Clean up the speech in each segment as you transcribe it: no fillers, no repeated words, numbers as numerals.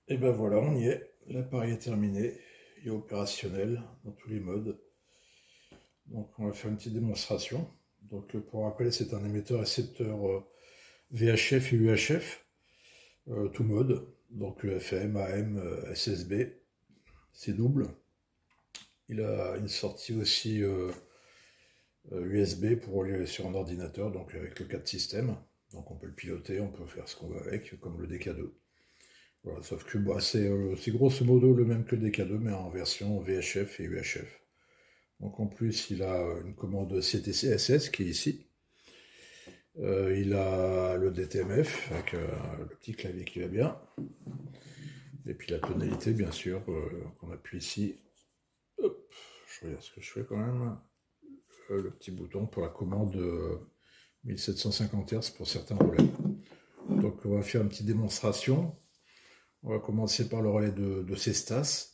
Et ben voilà, on y est. L'appareil est terminé. Il est opérationnel dans tous les modes. Donc on va faire une petite démonstration. Donc pour rappeler, c'est un émetteur-récepteur VHF et UHF, tout mode. Donc FM, AM, SSB, c'est double. Il a une sortie aussi USB pour relier sur un ordinateur, donc avec le 4 système. Donc on peut le piloter, on peut faire ce qu'on veut avec, comme le DK2. Voilà, sauf que bah, c'est grosso modo le même que le DK2, mais en version VHF et UHF. Donc en plus, il a une commande CTC-SS qui est ici. Il a le DTMF avec le petit clavier qui va bien. Et puis la tonalité, bien sûr, qu'on appuie ici. Hop, je regarde ce que je fais quand même. Le petit bouton pour la commande 1750 Hz pour certains relais. Donc on va faire une petite démonstration. On va commencer par le relais de Cestas.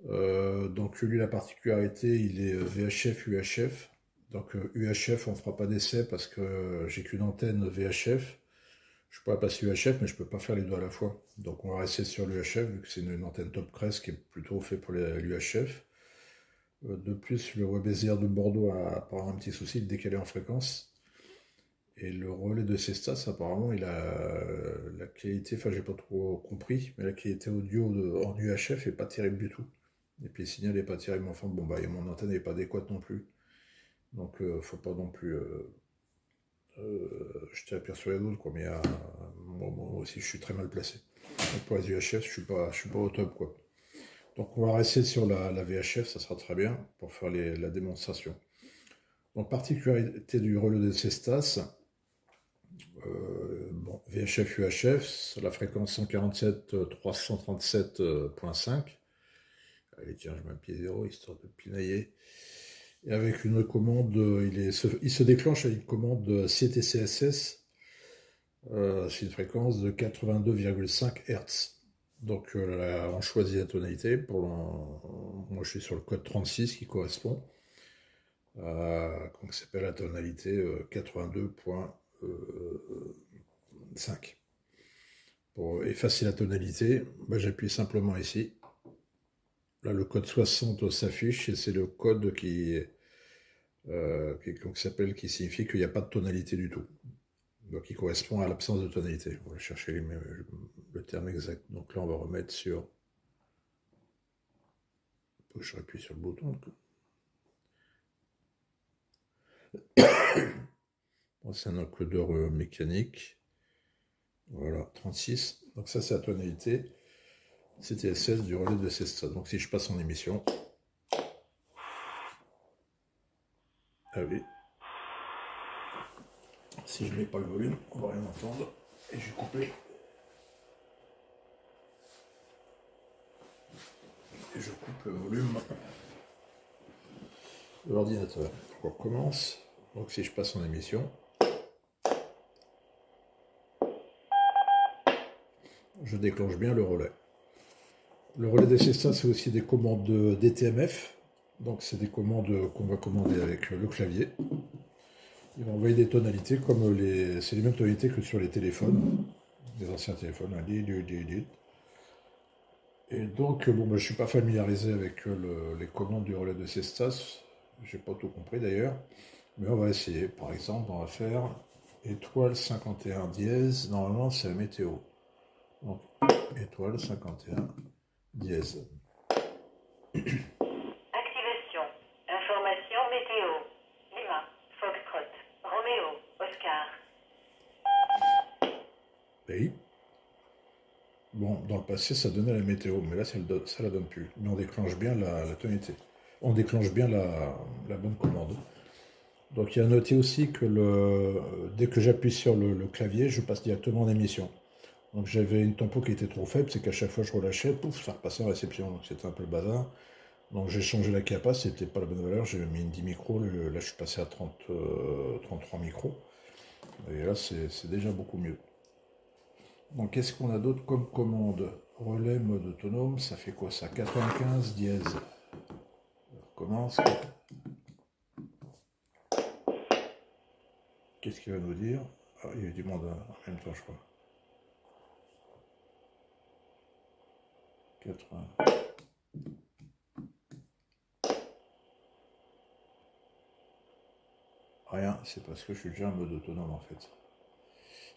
Donc lui, la particularité, il est VHF, UHF. Donc UHF, on ne fera pas d'essai parce que j'ai qu'une antenne VHF. Je pourrais passer UHF, mais je ne peux pas faire les deux à la fois. Donc on va rester sur l'UHF, vu que c'est une antenne top crest qui est plutôt fait pour l'UHF. De plus, le WebSDR de Bordeaux a apparemment un petit souci de décaler en fréquence. Et le relais de Cestas, apparemment, il a la qualité, enfin j'ai pas trop compris, mais la qualité audio en UHF est pas terrible du tout. Et puis le signal n'est pas terrible, enfin bon, bah, mon antenne n'est pas adéquate non plus. Donc faut pas non plus jeter la pierre sur les autres, quoi. Mais moi aussi, je suis très mal placé. Donc pour les UHF, je suis pas au top, quoi. Donc on va rester sur la VHF, ça sera très bien pour faire la démonstration. Donc particularité du relais de Cestas, bon, VHF UHF, la fréquence 147 337.5. Allez tiens, je mets un pied zéro histoire de pinailler. Et avec une commande, il se déclenche avec une commande CTCSS. C'est une fréquence de 82,5 Hz. Donc là, on choisit la tonalité. Moi je suis sur le code 36 qui correspond à, comment s'appelle, la tonalité 82,5. Pour effacer la tonalité, bah, j'appuie simplement ici. Là, le code 60 s'affiche et c'est le code qui signifie qu'il n'y a pas de tonalité du tout. Donc, il correspond à l'absence de tonalité. On va chercher le terme exact. Donc là, on va remettre sur. Je appuie sur le bouton. Bon, c'est un encodeur mécanique. Voilà, 36. Donc ça, c'est la tonalité CTSS du relais de Cestas. Donc si je passe en émission. Ah oui. Si je ne mets pas le volume, on va rien entendre. Et je vais couper. Et je coupe le volume de l'ordinateur. On recommence. Donc si je passe en émission, je déclenche bien le relais. Le relais des Cestas, c'est aussi des commandes DTMF. Donc c'est des commandes qu'on va commander avec le clavier. Il va envoyer des tonalités comme c'est les mêmes tonalités que sur les téléphones, les anciens téléphones. Et donc, bon, je ne suis pas familiarisé avec les commandes du relais de Cestas. J'ai pas tout compris d'ailleurs. Mais on va essayer. Par exemple, on va faire étoile 51 dièse. Normalement, c'est la météo. Donc, étoile 51 dièse. Activation. Information météo. Lima. Foxtrot. Roméo. Oscar. Oui. Bon, dans le passé, ça donnait la météo, mais là, ça la donne plus. Mais on déclenche bien la tonalité. On déclenche bien la bonne commande. Donc, il y a à noter aussi que dès que j'appuie sur le clavier, je passe directement en émission. Donc, j'avais une tempo qui était trop faible, c'est qu'à chaque fois que je relâchais, pouf, ça repassait en réception. Donc, c'était un peu le bazar. Donc, j'ai changé la capa, c'était pas la bonne valeur. J'ai mis une 10 micros, là, je suis passé à 33 micros. Et là, c'est déjà beaucoup mieux. Donc, qu'est-ce qu'on a d'autre comme commande? Relais mode autonome, ça fait quoi ça? 95 dièse. On recommence. Qu'est-ce qu'il va nous dire? Ah, il y a du monde en même temps, je crois. 80. Rien, c'est parce que je suis déjà en mode autonome en fait.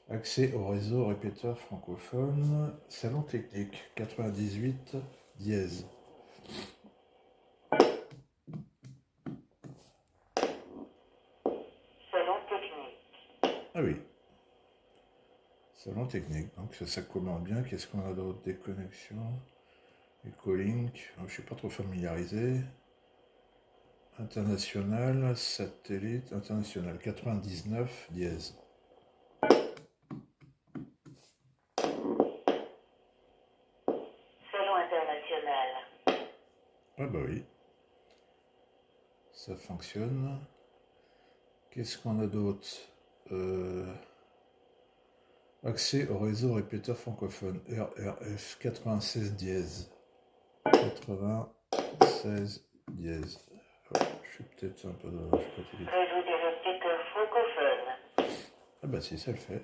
Accès au réseau répéteur francophone, salon technique, 98 dièse. Salon technique. Ah oui, salon technique, donc ça commande bien. Qu'est-ce qu'on a d'autre? Des connexions, Echolink, je ne suis pas trop familiarisé. International, satellite, international, 99 dièse. Salon international. Ah bah oui, ça fonctionne. Qu'est-ce qu'on a d'autre? Accès au réseau répéteur francophone, RRF, 96 dièse. 96 dièse. Ouais, je suis peut-être un peu de... Réseau des répéteurs francophones. Ah bah si, ça le fait.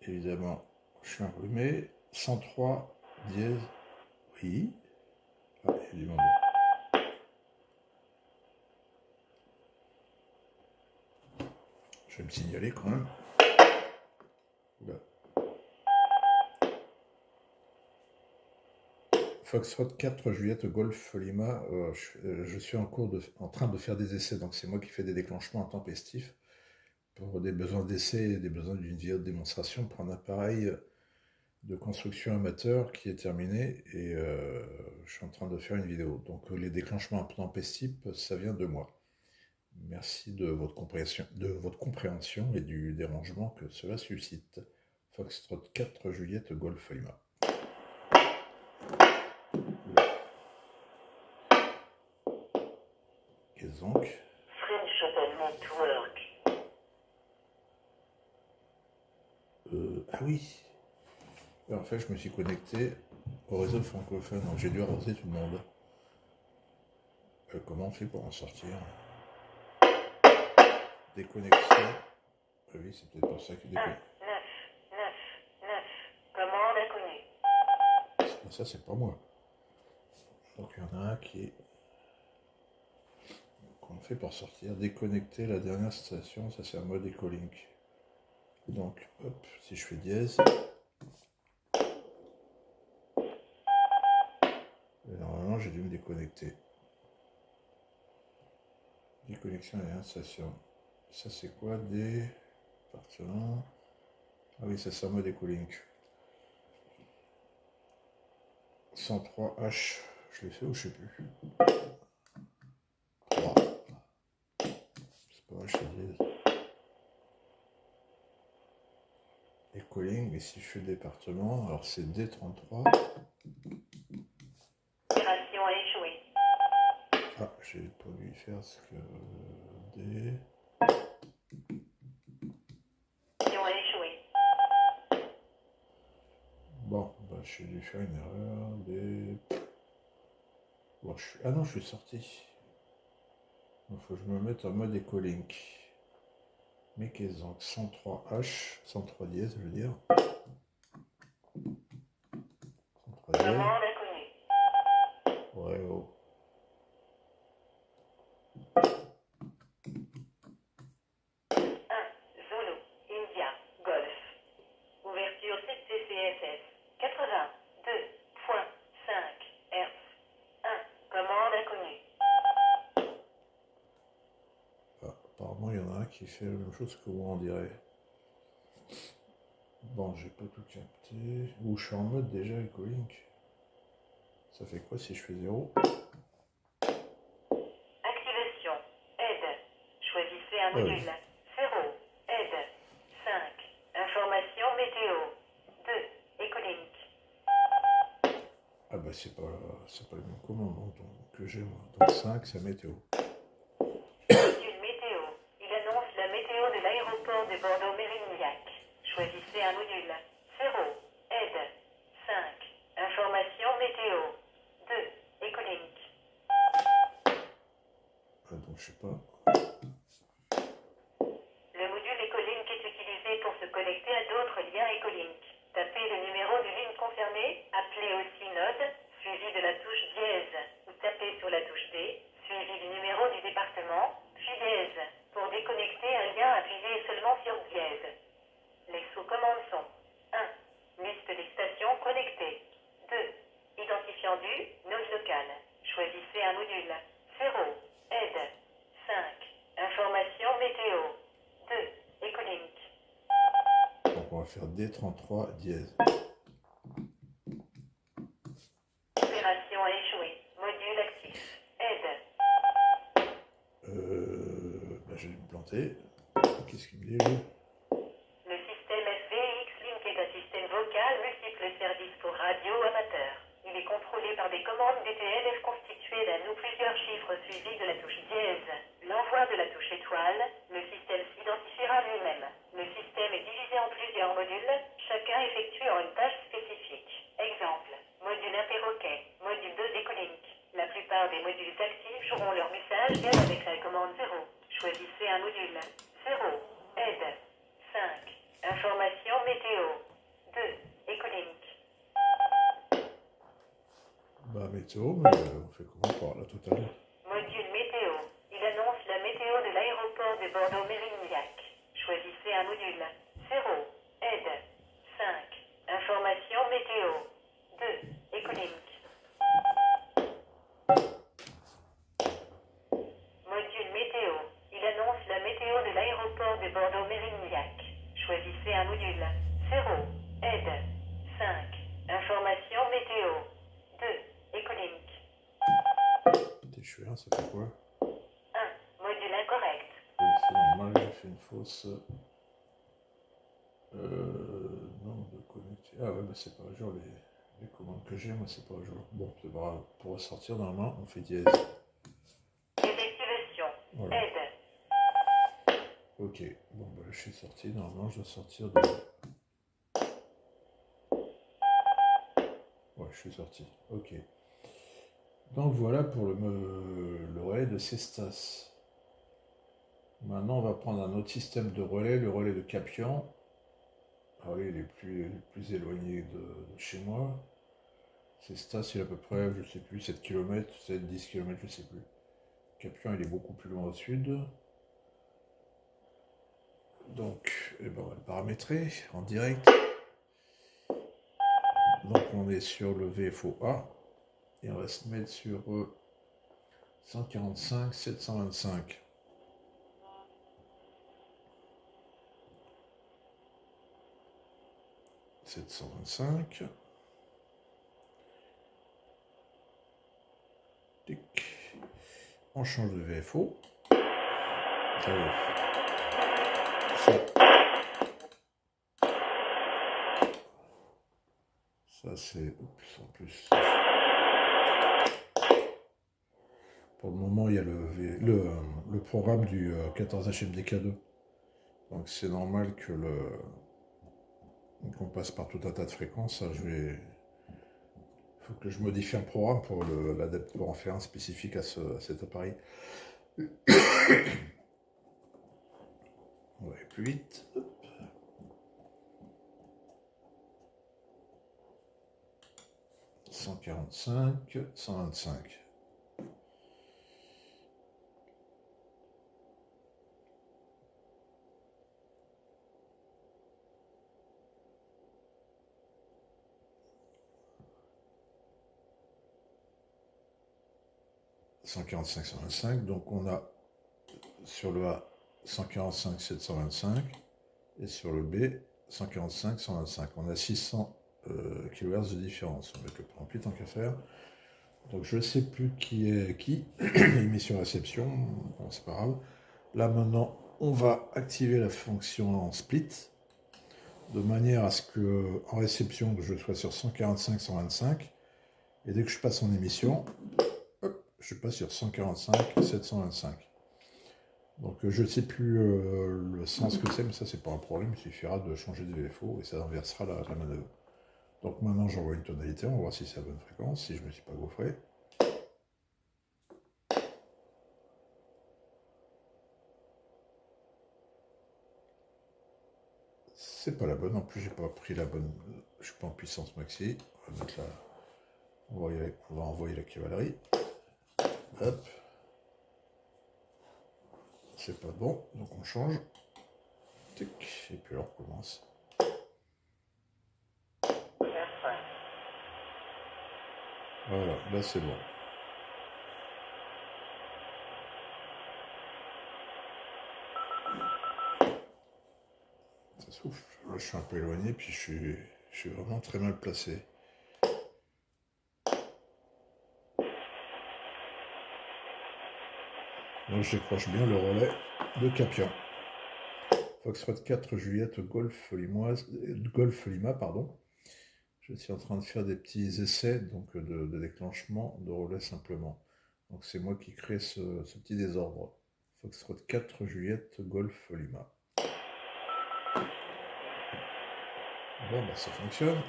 Évidemment, je suis enrhumé. 103 dièse. Oui. Ah, il y a du monde. Je vais me signaler quand même. Oula. Foxtrot 4 Juliette Golf Lima. Je suis en train de faire des essais, donc c'est moi qui fais des déclenchements intempestifs pour des besoins d'essai et des besoins d'une vidéo de démonstration pour un appareil de construction amateur qui est terminé et je suis en train de faire une vidéo. Donc les déclenchements intempestifs, ça vient de moi. Merci de votre compréhension et du dérangement que cela suscite. Foxtrot 4 Juliette Golf Lima. Qu'est-ce donc? French Open Network. Ah oui. En fait, je me suis connecté au réseau francophone, donc j'ai dû arroser tout le monde. Comment on fait pour en sortir? Déconnexion. Ah oui, c'est peut-être pour ça qu'il 1, 9, 9, 9. Commande inconnue. Ça, c'est pas moi. Donc, il y en a un qui... Qu'on fait pour sortir? Déconnecter la dernière station, ça c'est un mode Echolink. Donc, hop, si je fais dièse... Et normalement, j'ai dû me déconnecter. Déconnexion à la dernière station. Ça, c'est quoi? Des... Appartenants... Ah oui, ça c'est un mode Echolink. 103H, je l'ai fait ou je sais plus. 3. C'est pas mal, je fais dièse. Echolink, mais si je fais le département, alors c'est D33. Opération a échoué. Ah, j'ai pas dû y faire ce que... D... Opération a échoué. Bon, bah j'ai dû faire une erreur. D... Bon, ah non, je suis sorti. Il faut que je me mette en mode Echolink. Mais qu'est-ce donc 103H, 103 dièse, je veux dire. 103 dièse. Commande inconnue. Ouais, oh. Zulu, India, Golf. Ouverture site TCSS. 82.5 Hz. 1. Commande inconnue. Ah, apparemment, il y en a un qui fait la même chose que moi, on dirait. Bon, j'ai pas tout capté. Ou je suis en mode déjà Echolink. Ça fait quoi si je fais 0? Activation. Aide. Choisissez un Ah oui. module. 0. Aide. 5. Information météo. 2. Echolink. Ah bah c'est pas le même commande que j'ai moi. Donc 5, c'est météo. Module météo. Il annonce la météo de l'aéroport de Bordeaux-Mérignac. Choisissez un module. 0. Aide. 5. Information météo. 2. Echolink. Ah donc je sais pas. Le module Echolink est utilisé pour se connecter à d'autres liens Echolink. Tapez le numéro de ligne concernée, appelez aussi synode, suivi de la touche dièse, ou tapez sur la touche D, suivi du numéro du département, puis dièse. Pour déconnecter un lien, appuyez seulement sur dièse. Les sous-commandes sont 1. Liste des stations connectées. 2. Identifiant du node local. Choisissez un module. 0. Aide. 5. Information météo. 2. Ecolink. Donc on va faire D33 dièse. Opération a échoué. Module actif. Aide. Je vais me planter. Qu'est-ce qu'il me dit lui? Le système FVX Link est un système vocal multiple service pour radio amateur. Il est contrôlé par des commandes DTLF constituées d'un ou plusieurs chiffres suivis de la touche dièse. L'envoi de la touche étoile, le système s'identifiera lui-même. Le système est divisé en plusieurs modules, chacun effectuant une tâche spécifique. Exemple, module interroquet, module 2 Ecolink. La plupart des modules actifs joueront leur message via avec la commande 0. Choisissez un module. 0. Aide. 5. Information météo. 2. Ecolink. Bah météo, mais on fait comment par la totale? Module météo. Il annonce la météo de l'aéroport de Bordeaux-Mérignac. Choisissez un module. 0. Aide. 5. Information météo. 2. Ecolink. Module météo. Il annonce la météo de l'aéroport de Bordeaux-Mérignac. Choisissez un module. 0. Aide. 5. Information météo. 2. Ecolink. T'es chouette, ça fait quoi? 1. Module incorrect. Oui, c'est normal, j'ai fait une fausse. Non, de connecter. Ah ouais, bah c'est pas à jour les commandes que j'ai, moi c'est pas à jour. Bon, c'est pas grave. Pour ressortir, normalement, on fait dièse. Désactivation. Voilà. Aide. Ok, bon, bah je suis sorti. Normalement, je dois sortir de. Ouais, je suis sorti. Ok. Donc voilà pour le relais de Cestas. Maintenant, on va prendre un autre système de relais, le relais de Capian. Alors lui, il est plus éloigné de chez moi. Cestas, il est à peu près, je sais plus, 7 km, 7-10 km, je sais plus. Capian, il est beaucoup plus loin au sud. Donc, eh ben, on va le paramétrer en direct. Donc, on est sur le VFOA. Et on va se mettre sur 145 725. On change de VFO. Ça c'est en plus. Pour le moment, il y a le programme du 14HMDK2. Donc c'est normal que qu'on passe par tout un tas de fréquences. Il faut que je modifie un programme pour l'adapter, pour en faire un spécifique à cet appareil. On va aller plus vite. Hop. 145, 125. « 145, 125, donc on a sur le A 145, 725 et sur le B 145, 125. On a 600 kHz de différence. On va mettre le préampli tant qu'à faire. Donc je ne sais plus qui est qui. Émission réception, bon, c'est pas grave. Là maintenant, on va activer la fonction en split de manière à ce que en réception, je sois sur 145, 125 et dès que je passe en émission, hop, je passe sur 145, 725. Donc je ne sais plus le sens que c'est, mais ça c'est pas un problème, il suffira de changer de VFO et ça inversera la manœuvre. Donc maintenant j'envoie une tonalité, on va voir si c'est la bonne fréquence, si je ne me suis pas gaufré. C'est pas la bonne, en plus j'ai pas pris la bonne, je suis pas en puissance maxi, on va mettre on va envoyer la cavalerie. Hop. C'est pas bon, donc on change. Tic. Et puis alors on recommence. Voilà, là c'est bon. Ça souffle. Là je suis un peu éloigné, puis je suis vraiment très mal placé. Donc je décroche bien le relais de Capian. Foxtrot 4 Juliette Golf Lima, pardon. Je suis en train de faire des petits essais donc de déclenchement de relais simplement. Donc c'est moi qui crée ce petit désordre. Foxtrot 4 Juliette Golf Lima. Bon bah ça fonctionne.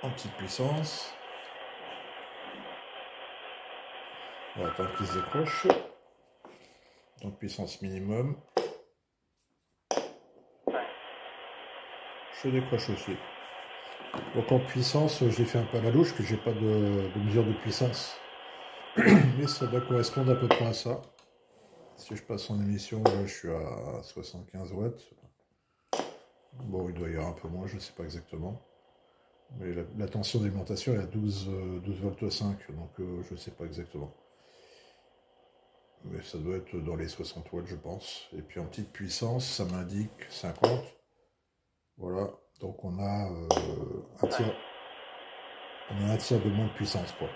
En petite puissance. On va attendre qu'il se décroche. Donc puissance minimum. Je décroche aussi. Donc en puissance, j'ai fait un peu à la louche, que j'ai pas de mesure de puissance. Mais ça doit correspondre à peu près à ça. Si je passe en émission, là, je suis à 75 watts. Bon, il doit y avoir un peu moins, je ne sais pas exactement. Mais la tension d'alimentation est à 12 volts 5, donc je ne sais pas exactement. Mais ça doit être dans les 60 watts, je pense. Et puis en petite puissance, ça m'indique 50. Voilà, donc on a un tiers de moins de puissance, quoi.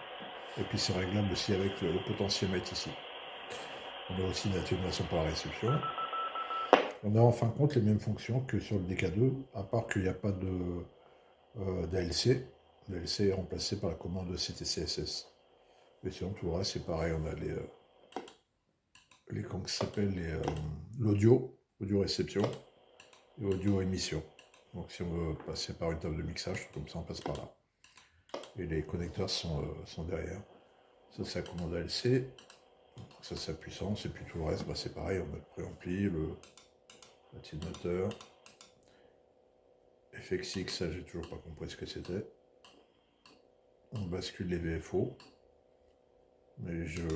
Et puis c'est réglable aussi avec le potentiomètre ici. On a aussi une atténuation par la réception. On a en fin de compte les mêmes fonctions que sur le DK2, à part qu'il n'y a pas d'ALC. L'ALC est remplacé par la commande CTCSS. Et sinon tout le reste c'est pareil, on a comment ça s'appelle, l'audio réception et audio émission. Donc si on veut passer par une table de mixage, comme ça on passe par là. Et les connecteurs sont derrière. Ça c'est la commande ALC. Ça c'est la puissance, et puis tout le reste, bah, c'est pareil, on a le préampli, le petit moteur, FXX, ça j'ai toujours pas compris ce que c'était. On bascule les VFO, mais je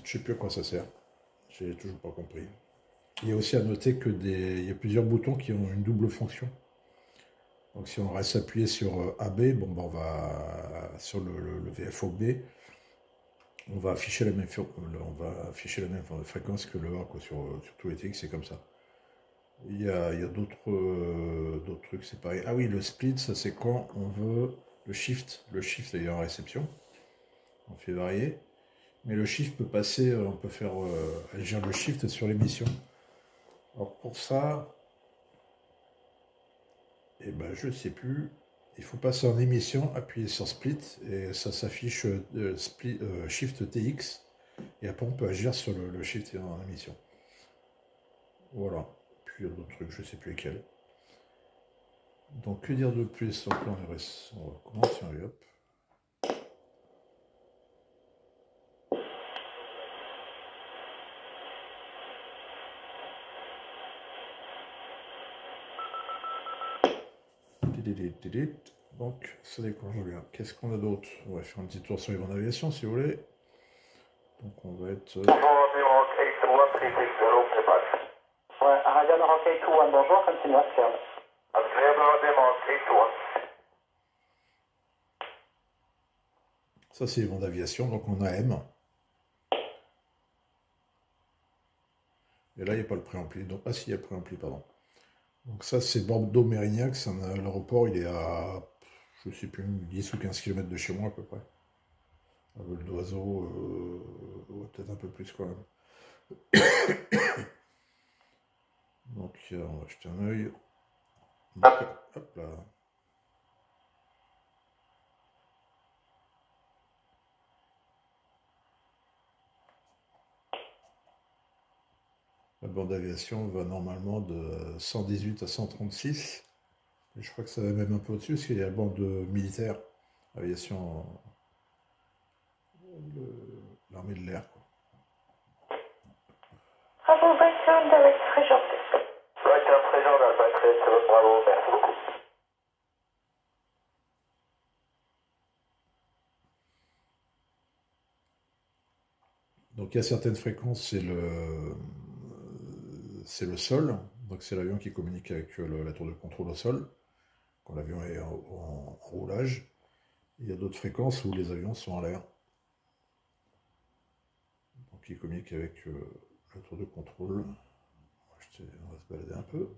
sais plus à quoi ça sert, j'ai toujours pas compris. Il y a aussi à noter que il y a plusieurs boutons qui ont une double fonction. Donc si on reste appuyé sur AB, bon, bah, on va sur le VFO B, on va afficher la même fréquence que le A, quoi, sur tous les TX, c'est comme ça. Il y a d'autres trucs, c'est pareil. Ah oui, le split, ça c'est quand on veut le shift. Le shift est en réception. On fait varier. Mais le shift peut passer, on peut faire agir le shift sur l'émission. Alors pour ça, eh ben, je ne sais plus. Il faut passer en émission, appuyer sur split, et ça s'affiche shift TX. Et après on peut agir sur le shift en émission. Voilà. Puis il y a d'autres trucs, je ne sais plus lesquels. Donc que dire de plus? Donc là on va commencer, allez hop. Donc ça déclenche bien. Qu'est-ce qu'on a d'autre? On va faire un petit tour sur les bandes d'aviation si vous voulez. Donc on va être... Ouais, Radio Maroc 821, bonjour, continuation. Ça c'est les bandes d'aviation, donc on a M. Et là il n'y a pas le préampli. Donc, ah si, il y a le préampli, pardon. Donc ça c'est Bordeaux-Mérignac, l'aéroport il est à, je sais plus, 10 ou 15 km de chez moi à peu près. À vol d'oiseau, peut-être un peu plus quand même. Donc on va jeter un œil. Hop là. La bande d'aviation va normalement de 118 à 136. Et je crois que ça va même un peu au-dessus, parce qu'il y a la bande militaire, aviation, l'armée de l'air. Bravo, Bryson, Direct Régional. Bryson, Régional, Bryson, bravo, merci beaucoup. Donc il y a certaines fréquences, c'est le sol, donc c'est l'avion qui communique avec la tour de contrôle au sol, quand l'avion est en roulage. Il y a d'autres fréquences où les avions sont en l'air, donc ils communiquent avec la tour de contrôle. On va se balader un peu.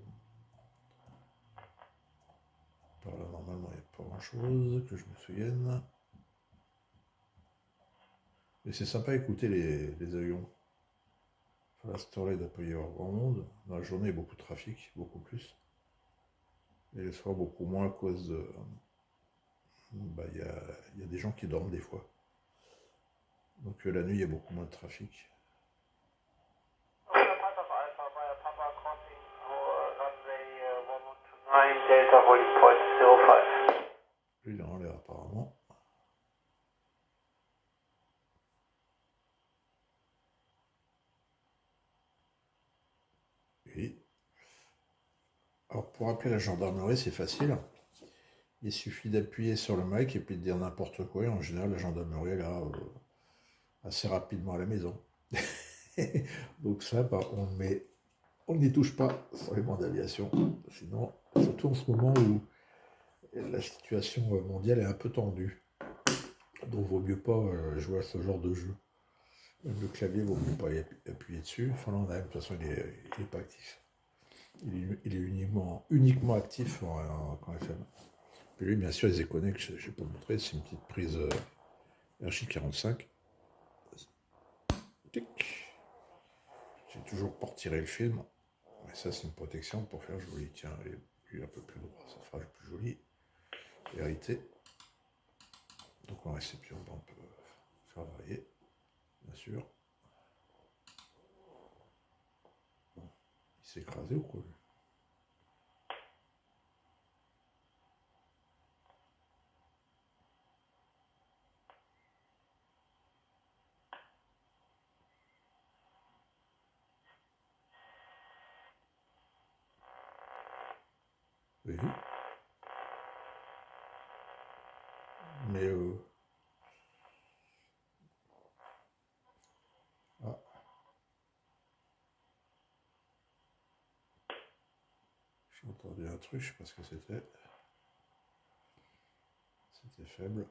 Par là, normalement, il n'y a pas grand-chose que je me souvienne. Mais c'est sympa d'écouter les avions. Enfin, à cette heure-là, il doit pas y avoir grand monde. Dans la journée, il y a beaucoup de trafic, beaucoup plus. Et le soir, beaucoup moins à cause de... Bah, il y a des gens qui dorment des fois. Donc la nuit, il y a beaucoup moins de trafic. Lui, il est en l'air apparemment. Oui. Alors pour appeler la gendarmerie, c'est facile. Il suffit d'appuyer sur le mic et puis de dire n'importe quoi. Et en général, la gendarmerie est là assez rapidement à la maison. Donc ça, bah, on n'y touche pas sur les bancs d'aviation. Sinon, surtout en ce moment où la situation mondiale est un peu tendue. Donc vaut mieux pas jouer à ce genre de jeu. Même le clavier, vaut mieux pas appuyer dessus. Enfin là, on a, de toute façon, il est pas actif. Il est uniquement actif en FM. Puis lui, bien sûr, les éconnes que je n'ai pas montré, c'est une petite prise RJ45. J'ai toujours pas retiré le film. Mais ça, c'est une protection pour faire joli. Tiens, lui un peu plus droit, ça fera plus joli. Vérité. Donc en réception, on peut faire varier, bien sûr. Bon, il s'est écrasé ou quoi lui? Oui. Mais ah. J'ai entendu un truc, je sais pas ce que c'était. C'était faible.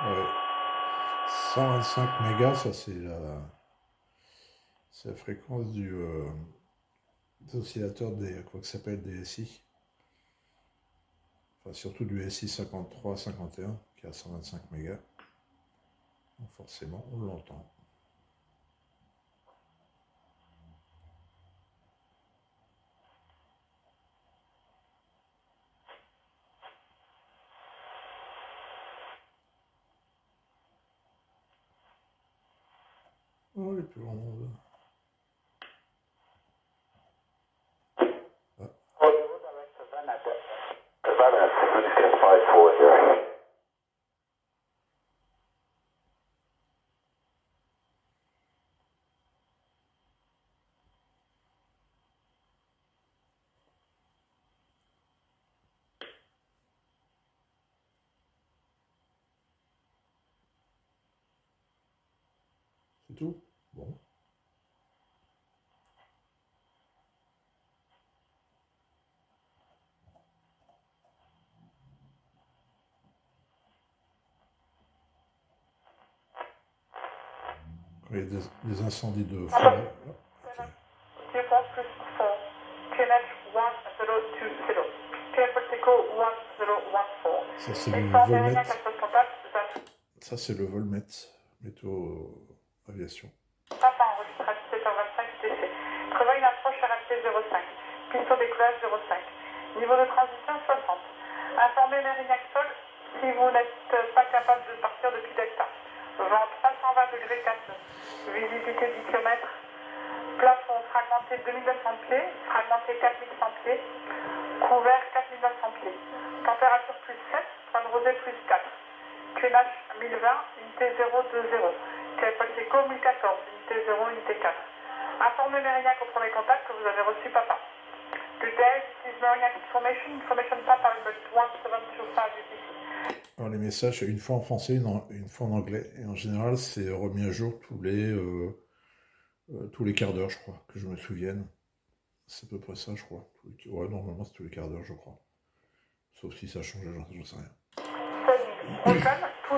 Ouais. 125 mégas, ça c'est la fréquence des oscillateurs quoi que ça s'appelle des SI. Enfin surtout du SI 53-51 qui a 125 mégas. Donc forcément on l'entend. Oh les plus grands mondes. C'est tout? Bon. Quand il y a des incendies de forêt. Ça c'est le volmètre. Ça c'est le volmètre. Météo aviation. Papa enregistré à 17h25 UTC. Prévoit une approche RFT 05. Piste au décollage 05. Niveau de transition 60. Informez Mérignac Sol si vous n'êtes pas capable de partir depuis Delta. Vent 320 degrés 4 nœuds. Visibilité 10 km. Plafond fragmenté 2900 pieds. Fragmenté 4100 pieds. Couvert 4900 pieds. Température plus 7. Point de rosée plus 4. QNH 1020, unité 020. Québec Pacheco 1014, unité 0, unité 4. Informez Mérignac au premier contact que vous avez reçu papa. Good day, this is Mérignac Information. Information papa, but 1725 UTC. Alors les messages, une fois en français, une fois en anglais. Et en général, c'est remis à jour tous les quarts d'heure, je crois, que je me souvienne. C'est à peu près ça, je crois. Ouais, normalement, c'est tous les quarts d'heure, je crois. Sauf si ça a changé, j'en sais rien. Broken 2,900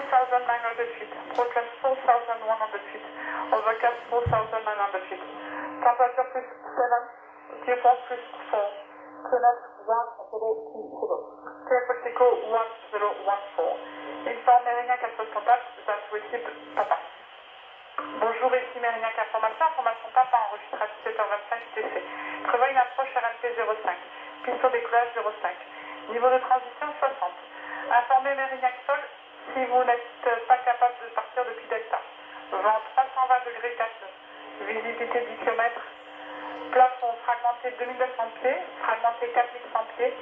feet. Broken 4,100 feet. Overcast 4,900 feet. Temperature plus 7. Dew point plus 4. QNH 1020. Québec Pacheco 1014. Informe Mérignac à ce contact that received papa. Bonjour, ici Mérignac Information. Information papa enregistré à 17h25 TC. Prévoit une approche RLP 05. Piste au décollage 05. Niveau de transition 60. Informez Mérignac Sol si vous n'êtes pas capable de partir depuis Delta. Vent 320 degrés 4 nœuds. Visibilité 10 km. Plafond fragmenté 2900 pieds. Fragmenté 4100 pieds.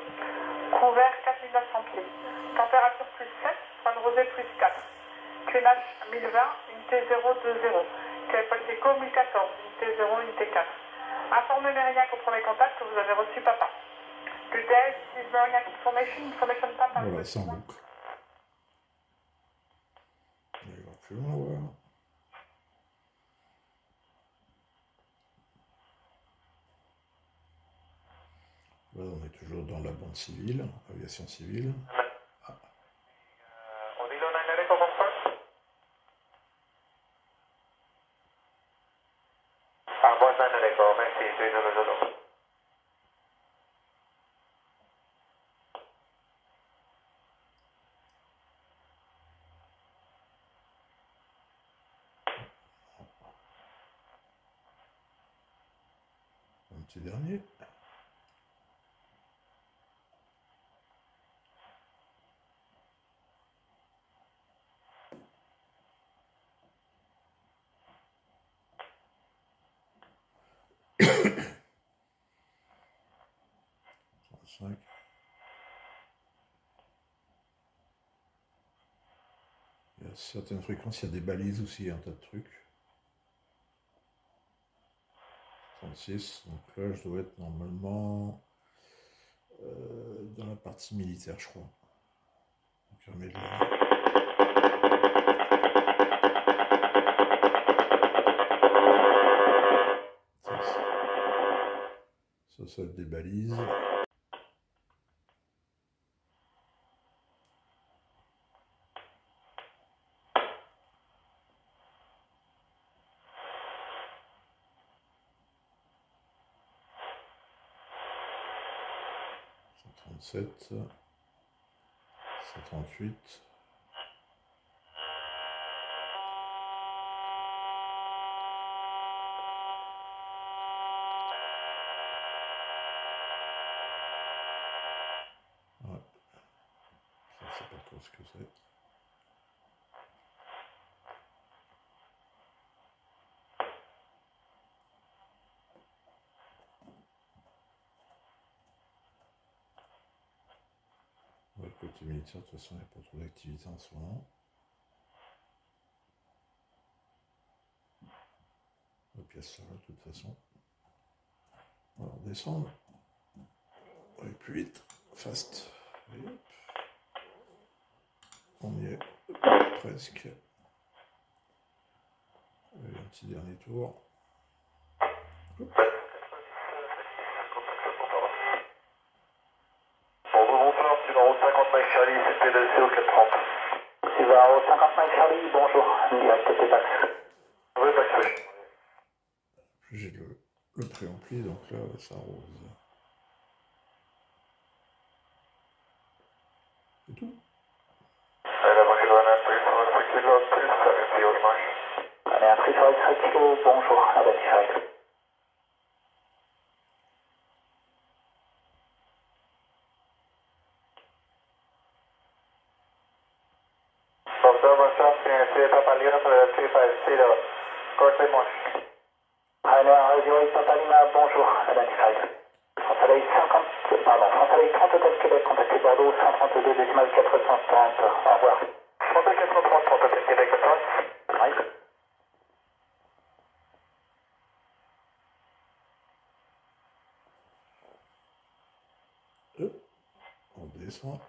Couvert 4900 pieds. Température plus 7. Point de rosée plus 4. QNH 1020, unité 020. Québec Pacheco 1014, unité 0, unité 4. Informez Mérignac au premier contact que vous avez reçu papa. Good day, this is Mérignac Information. Information papa. Voilà, c'est en boucle. On va voir plus loin, voilà. Là, on est toujours dans la bande civile, aviation civile. Un petit dernier. Il y a certaines fréquences, il y a des balises aussi, un tas de trucs. 36, donc là je dois être normalement dans la partie militaire, je crois. Donc, on met de là. Ça va être des balises. Sept, 138. Ouais. Ça, c'est pas trop ce que c'est. Le côté militaire, de toute façon, il n'y a pas trop d'activité en ce moment. La pièce là, de toute façon. On va redescendre. On va aller plus vite. Fast. Et hop. On y est. Presque. Allez, un petit dernier tour. Hop. Bonjour, 50 Mike Charlie, c'était le CO430. Civaro 50 Mike Charlie, bonjour, direct T-Pax. Oui, Pax, oui. J'ai le préampli, donc là, ça rose. C'est tout. Allez, bonjour, on a un prix sur 3 kg, plus, arrêtez au dimanche. Allez, un prix sur 3 kg, bonjour, identified. Papalina para el 350, corte moche. Alors, 08 Papalina, bonjour, identified. France-Soleil 50, pardon, France-Soleil 30 Hôtel Québec, contactez Bordeaux, 132,430, au revoir. 30 descend.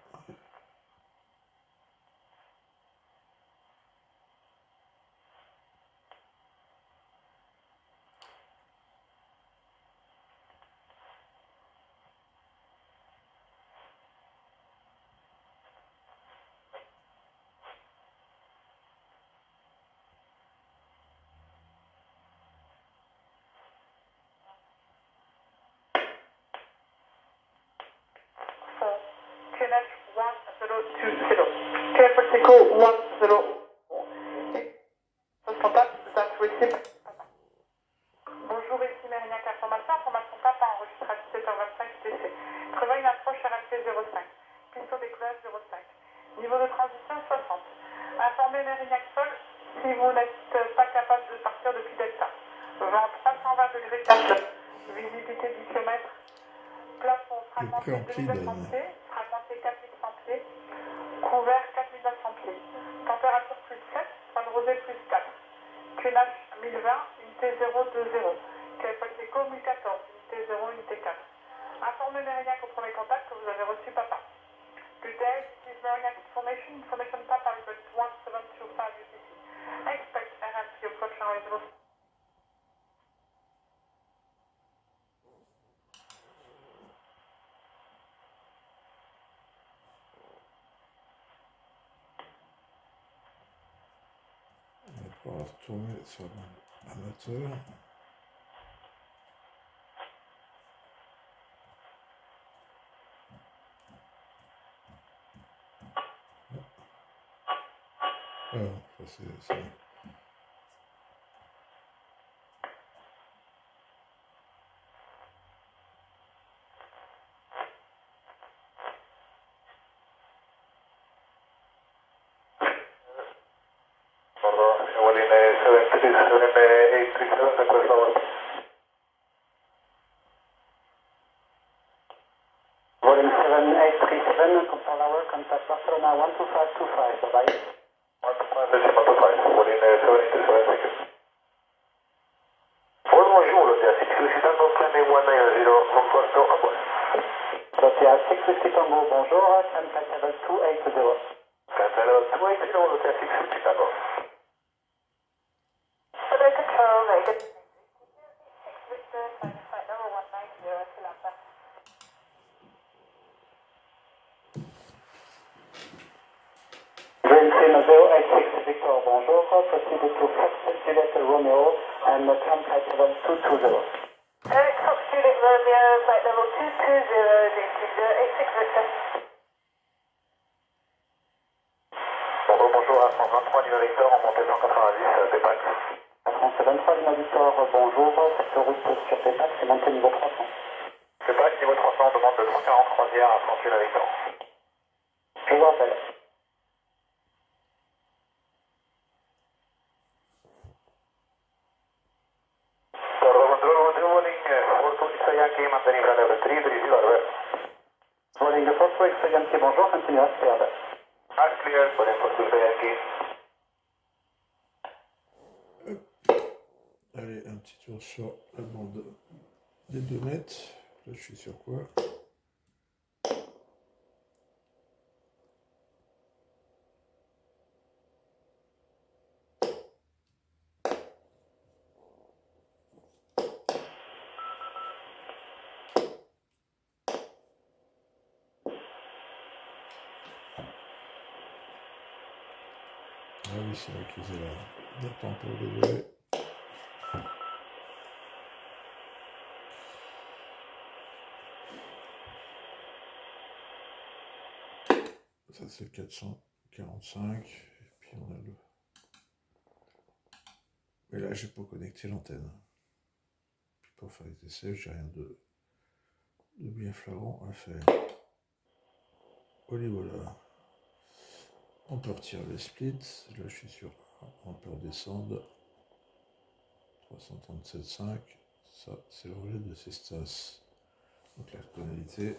QNH 1020. Careful Echo 10. Contact, that receive. Bonjour, ici Mérignac information Papa enregistré à 17h25 TC. Prévoit une approche RFC 05. Piste au décollage 05. Niveau de transition 60. Informez Mérignac Sol si vous n'êtes pas capable de sortir depuis Delta. Vent 320 degrés 4. Visibilité 10 km. Plafond fragmenté 2900 pieds. Fragmenté 4800 pieds. Couvert 4900 pieds. Température plus 7. Point de rosée plus 4. QNH 1020, unité 020. Québec Echo 1014, unité 0, unité 4. Informez Mérignac au premier contact que vous avez reçu Papa. Good day, this is Mérignac information. Information Papa request 1725 UTC. Expect RFC approach on 0. On va retourner sur l'amateur. Alors, ça c'est... Volume 7837, control hour, contact Barcelona 12525, bye-bye. 125.25, volume 787, thank you. Bonjour, l'hôtel 660 Tango, Climb 190, Concourse, Airport. L'hôtel 660 Tango, bonjour, climb flight level 280. Flight level 280, l'hôtel 660 Tango. Control, Vegas. 6 Victor, flight level 190, Silapa. Green 086 Victor, bonjour, proceed to Fox Juliet Romeo and climb flight level 220. Eric Fox Juliet Romeo, flight level 220, Victor 086 Victor. Bonjour, à 123 Lima Victor, en montée 190, Pépax. À 123 Lima Victor, bonjour, cette route sur Pépax, c'est montée niveau 300. Pépax, niveau 300, demande de 340 croisière à 100 Lima Victor. Je vous rappelle. Volume 4 Yankee, bonjour, continue à clear. As clear, volume 4 Yankee. Allez, un petit tour sur la bande des 2 mètres. Là, je suis sur quoi? Ah oui, c'est vrai qu'ils aient la tempo, désolé. Ça c'est le 445, et puis on a le... Mais là j'ai pas connecté l'antenne. Puis pour faire les essais, j'ai rien de bien flagrant à faire. Voilà. On peut retirer les splits, là je suis sur, on peut redescendre, 337.5, ça c'est le relais de Cestas, donc la tonalité,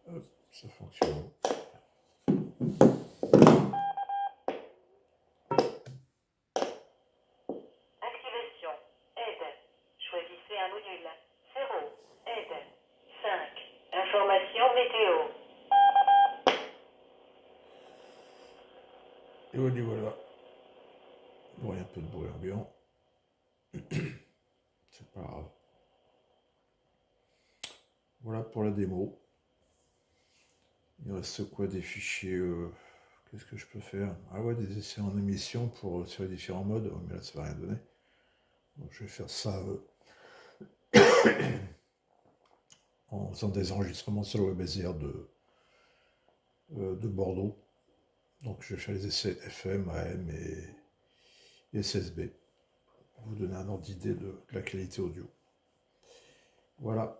hop, ça fonctionne. Activation. Aide. Choisissez un module. 0, aide. 5, information météo. Et voilà. Bon, il y a un peu de bruit ambiant. C'est pas grave. Voilà pour la démo. Il reste quoi des fichiers qu'est-ce que je peux faire? Ah ouais, des essais en émission pour sur les différents modes. Oh, mais là, ça va rien donner. Donc, je vais faire ça en faisant des enregistrements sur le WebSDR de Bordeaux. Donc, je vais faire les essais FM, AM et SSB pour vous donner un ordre d'idée de la qualité audio. Voilà.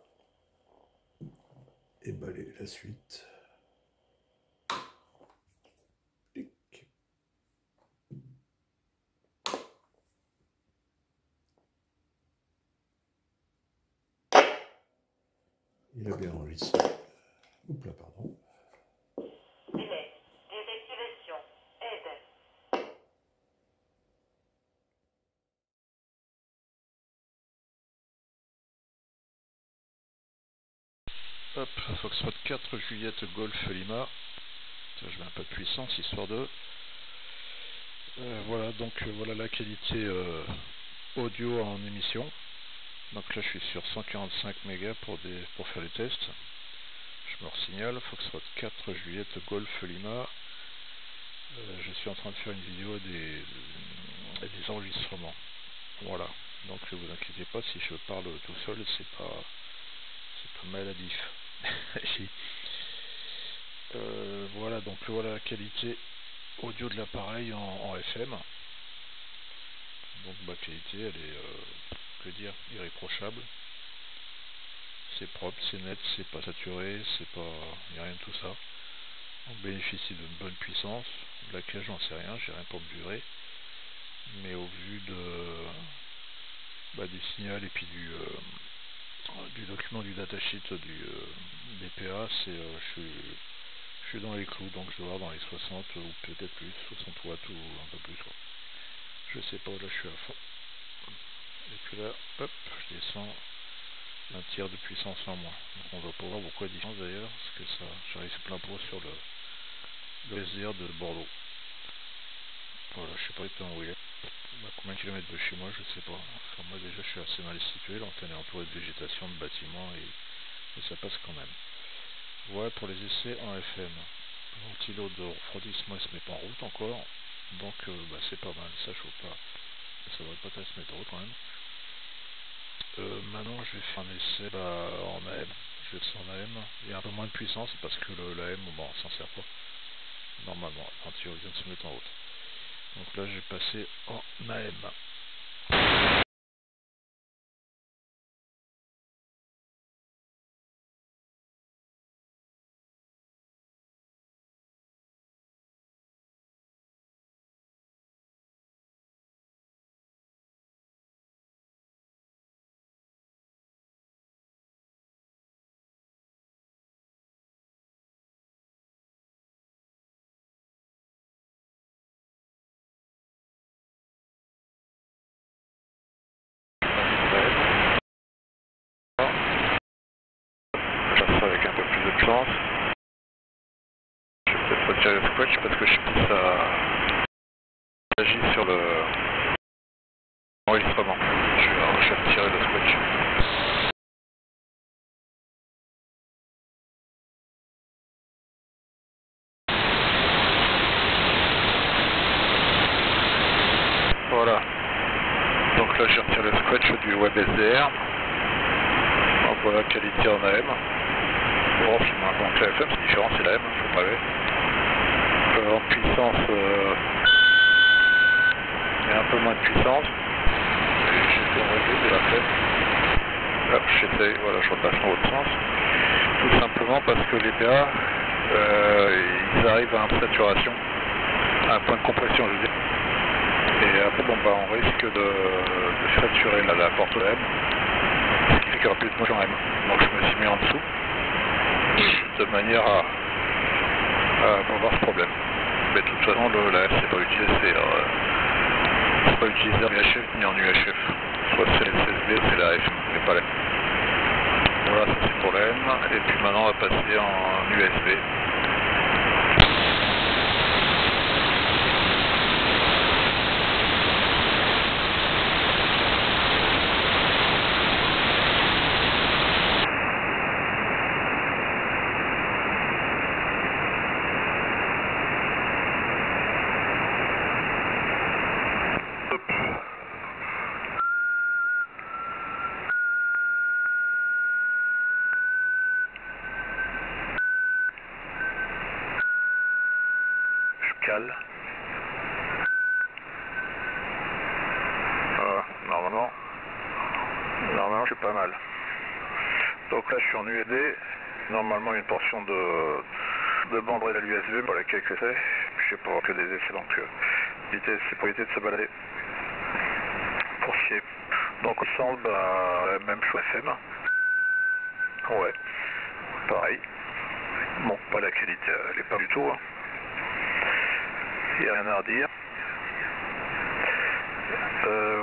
Et ben, la suite. Il a bien enregistré. Oups là, pardon. Délai. Désactivation. Aide. Hop, Foxtrot 4, Juliette Golf Lima. Je mets un peu de puissance, histoire de... voilà, donc voilà la qualité audio en émission. Donc là je suis sur 145 mégas pour faire les tests. Je me resignale, Foxtrot 4, Juliette Golf Lima. Je suis en train de faire une vidéo des enregistrements. Voilà, donc ne vous inquiétez pas si je parle tout seul, c'est pas maladif. Voilà, donc voilà la qualité audio de l'appareil en FM. Donc ma qualité, elle est, que dire, irréprochable. C'est propre, c'est net, c'est pas saturé, il n'y a rien de tout ça. On bénéficie d'une bonne puissance, de laquelle j'en sais rien, j'ai rien pour mesurer. Mais au vu du signal et puis du document du datasheet des PA, je suis dans les clous, donc je dois avoir dans les 60 ou peut-être plus, 60 watts ou un peu plus quoi. Je sais pas, là je suis à fond. Et puis là, hop, je descends un tiers de puissance en moins. Donc on va pas voir beaucoup de différence d'ailleurs, parce que ça, j'arrive plein pot sur le SDR de Bordeaux. Voilà, je sais pas exactement où il est. Combien de kilomètres de chez moi, je sais pas. Enfin moi déjà je suis assez mal situé, l'antenne est entourée de végétation, de bâtiments et ça passe quand même. Voilà pour les essais en FM. Le ventilo de refroidissement il se met pas en route encore. Donc c'est pas mal, ça chauffe pas. Ça devrait pas se mettre en route quand même. Maintenant je vais faire un essai en AM. Je vais faire en AM. Il y a un peu moins de puissance parce que l'AM, on s'en sert pas. Normalement, le ventilo vient de se mettre en route. Donc là je vais passer en AM. Avec un peu plus de chance. Je vais peut-être retirer le scratch parce que je sais que ça agit sur l'enregistrement. Je vais retirer le scratch. Voilà. Donc là j'ai retiré le scratch du WebSDR. Donc voilà, qualité en AM. Bon, c'est moins bon que la FM, c'est différent, c'est la M, faut pas rêver. En puissance, il y a un peu moins de puissance. J'essaie de régler de la FM. Hop, j'essaie, voilà, je repasse dans l'autre sens. Tout simplement parce que les PA, ils arrivent à une saturation, à un point de compression, je veux dire. Et après, on risque de saturer la porte M, ce qui fait qu'il n'y aura plus de motion M. Donc je me suis mis en dessous, de manière à pas avoir ce problème. Mais de toute façon, la F c'est pas utilisé, c'est pas utilisé en UHF ni en UHF. Soit c'est le SSB, c'est la F, mais pas la F. petit problème. Et puis maintenant on va passer en USB. Normalement je suis pas mal. Donc là je suis en USB. Normalement une portion de bande à l'USB pour laquelle c'est. Je sais pas que des essais, donc c'est pour éviter de se balader. Pour ce qui est. Donc au centre, même chose FM. Ouais. Pareil. Bon, pas la qualité, elle est pas du tout. Hein. Il n'y a rien à redire.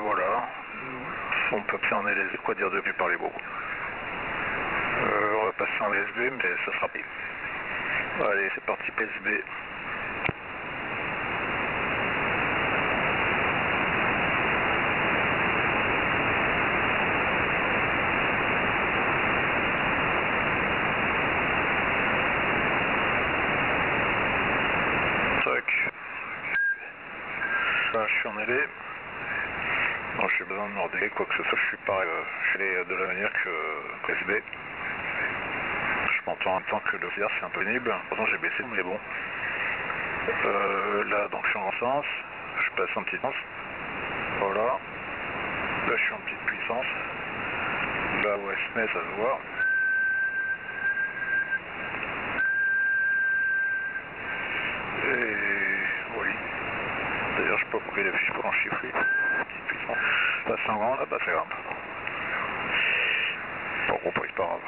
Voilà. On peut passer en LSB, quoi dire de plus par les mots. On va passer en LSB, mais ça sera pire. Allez, c'est parti, PSB. Là, je suis en LA. Non, j'ai besoin de me redéguer quoi que ce soit. Je suis pareil. Je l'ai de la manière que SB. Je m'entends en même temps que le VR, c'est un peu pénible. Pourtant, j'ai baissé, mais bon. Là, donc, je suis en sens. Je passe en petite puissance. Voilà. Là, je suis en petite puissance. Là où elle se met, ça se voit. Et oui. D'ailleurs, je peux pas couper la fiche pour en chiffrer. Petite puissance. Là, c'est grand, là, c'est grave. Bon, c'est pas grave.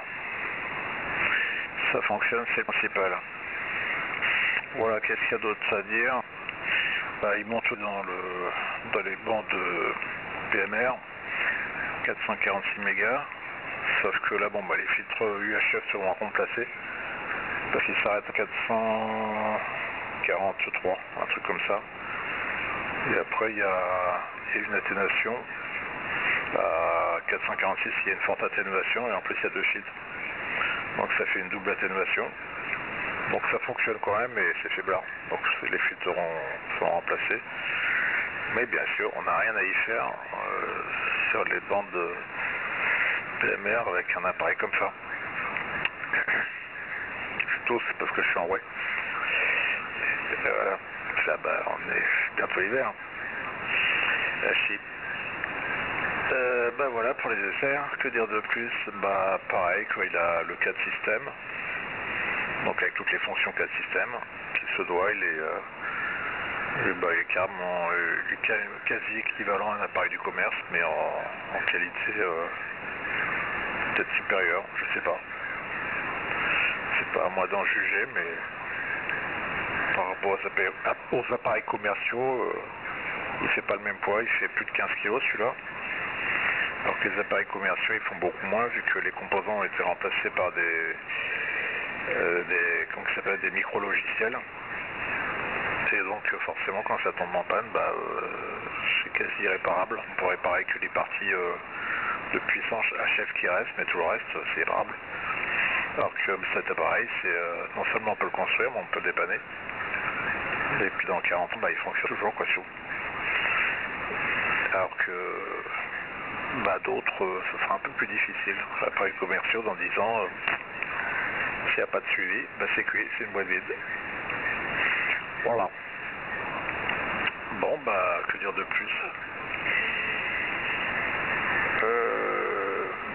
Ça fonctionne, c'est le principal. Voilà, qu'est-ce qu'il y a d'autre à dire? Il monte dans les bandes de PMR, 446 mégas. Sauf que là, les filtres UHF seront remplacés. Parce qu'ils s'arrêtent à 443, un truc comme ça. Et après, il y a une atténuation. À 446, il y a une forte atténuation. Et en plus, il y a deux filtres. Donc ça fait une double atténuation. Donc ça fonctionne quand même, mais c'est faiblard. Donc les filtres seront remplacés. Mais bien sûr, on n'a rien à y faire sur les bandes de PMR avec un appareil comme ça. Je tousse parce que je suis en way. Voilà. Ça, on est bientôt l'hiver. Voilà pour les essais. Que dire de plus? Pareil, quoi, il a le 4 système. Donc avec toutes les fonctions 4 système qui se doit, il est carrément quasi équivalent à un appareil du commerce, mais en qualité peut-être supérieure, je sais pas. C'est pas à moi d'en juger, mais par rapport aux appareils commerciaux, il fait pas le même poids, il fait plus de 15 kg celui-là. Alors que les appareils commerciaux ils font beaucoup moins vu que les composants ont été remplacés par des micro-logiciels. Et donc forcément quand ça tombe en panne, c'est quasi irréparable. On pourrait réparer que les parties de puissance HF qui restent, mais tout le reste c'est réparable. Alors que cet appareil, non seulement on peut le construire, mais on peut le dépanner. Et puis dans 40 ans, il fonctionne toujours quoi sous. Alors que d'autres, ce sera un peu plus difficile. Appareils commerciaux dans 10 ans, s'il n'y a pas de suivi, c'est cuit, c'est une boîte vide. Voilà. Bon, que dire de plus?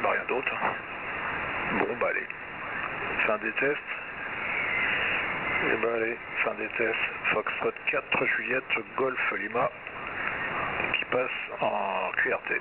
Rien d'autre. Bon, allez. Fin des tests. Allez, fin des tests. Foxtrot 4 Juliette Golf Lima qui passe en QRT.